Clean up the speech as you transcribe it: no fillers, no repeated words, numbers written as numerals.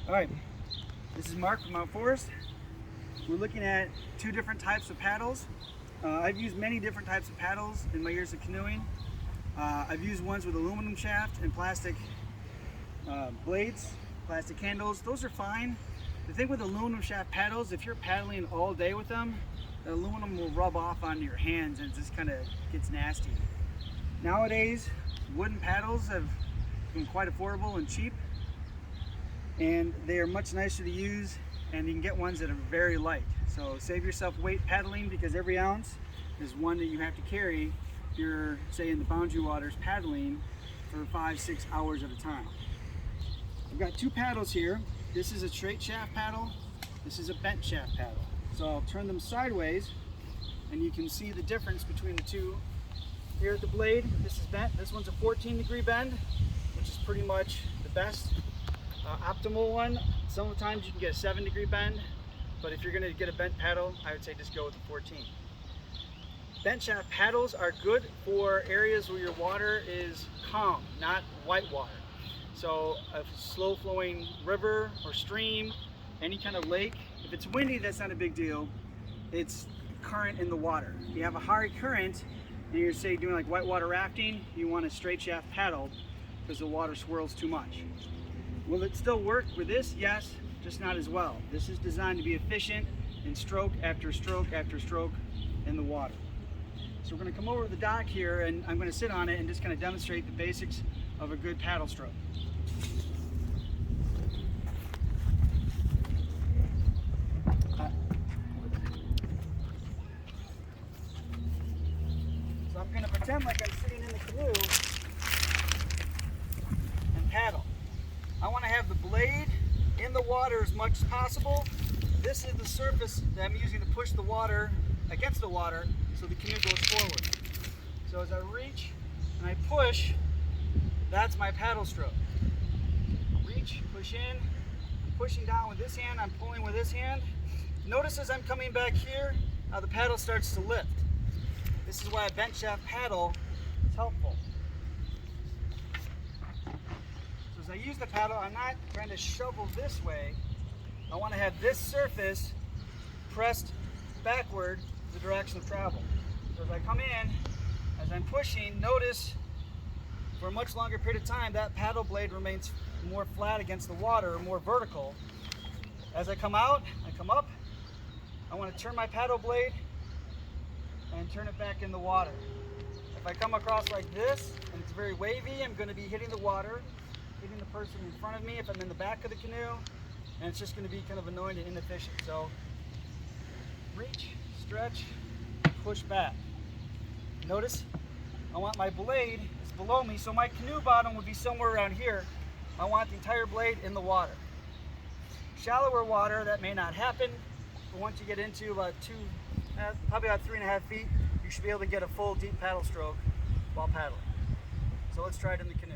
All right, this is Mark from Mount Forest. We're looking at two different types of paddles. I've used many different types of paddles in my years of canoeing. I've used ones with aluminum shaft and plastic blades, plastic handles. Those are fine. The thing with aluminum shaft paddles, if you're paddling all day with them, the aluminum will rub off onto your hands and it just kind of gets nasty. Nowadays, wooden paddles have been quite affordable and cheap, and they are much nicer to use, and you can get ones that are very light. So save yourself weight paddling, because every ounce is one that you have to carry if you're, say, in the boundary waters paddling for 5-6 hours at a time. I've got two paddles here. This is a straight shaft paddle. This is a bent shaft paddle. So I'll turn them sideways and you can see the difference between the two. Here at the blade, this is bent. This one's a 14-degree bend, which is pretty much the best optimal one. Sometimes you can get a 7-degree bend, but if you're going to get a bent paddle, I would say just go with the 14. Bent shaft paddles are good for areas where your water is calm, not white water. So a slow flowing river or stream, any kind of lake. If it's windy, that's not a big deal. It's current in the water. If you have a high current and you're, say, doing like whitewater rafting, you want a straight shaft paddle because the water swirls too much. Will it still work with this? Yes, just not as well. This is designed to be efficient in stroke after stroke after stroke in the water. So we're going to come over to the dock here, and I'm going to sit on it and just kind of demonstrate the basics of a good paddle stroke. So I'm going to pretend like I'm sitting in the canoe and paddle. I want to have the blade in the water as much as possible. This is the surface that I'm using to push the water against the water so the canoe goes forward. So as I reach and I push, that's my paddle stroke. Reach, push in, I'm pushing down with this hand, I'm pulling with this hand. Notice as I'm coming back here, how the paddle starts to lift. This is why a bent shaft paddle is helpful. So as I use the paddle, I'm not trying to shovel this way. I want to have this surface pressed backward the direction of travel. So as I come in, as I'm pushing, notice for a much longer period of time that paddle blade remains more flat against the water, or more vertical. As I come out, I come up, I want to turn my paddle blade and turn it back in the water. If I come across like this and it's very wavy, I'm going to be hitting the water, hitting the person in front of me if I'm in the back of the canoe, and it's just going to be kind of annoying and inefficient. So reach, stretch, push back. Notice I want my blade is below me, so my canoe bottom would be somewhere around here. I want the entire blade in the water. Shallower water, that may not happen, but once you get into about probably about 3.5 feet, you should be able to get a full deep paddle stroke while paddling. So let's try it in the canoe.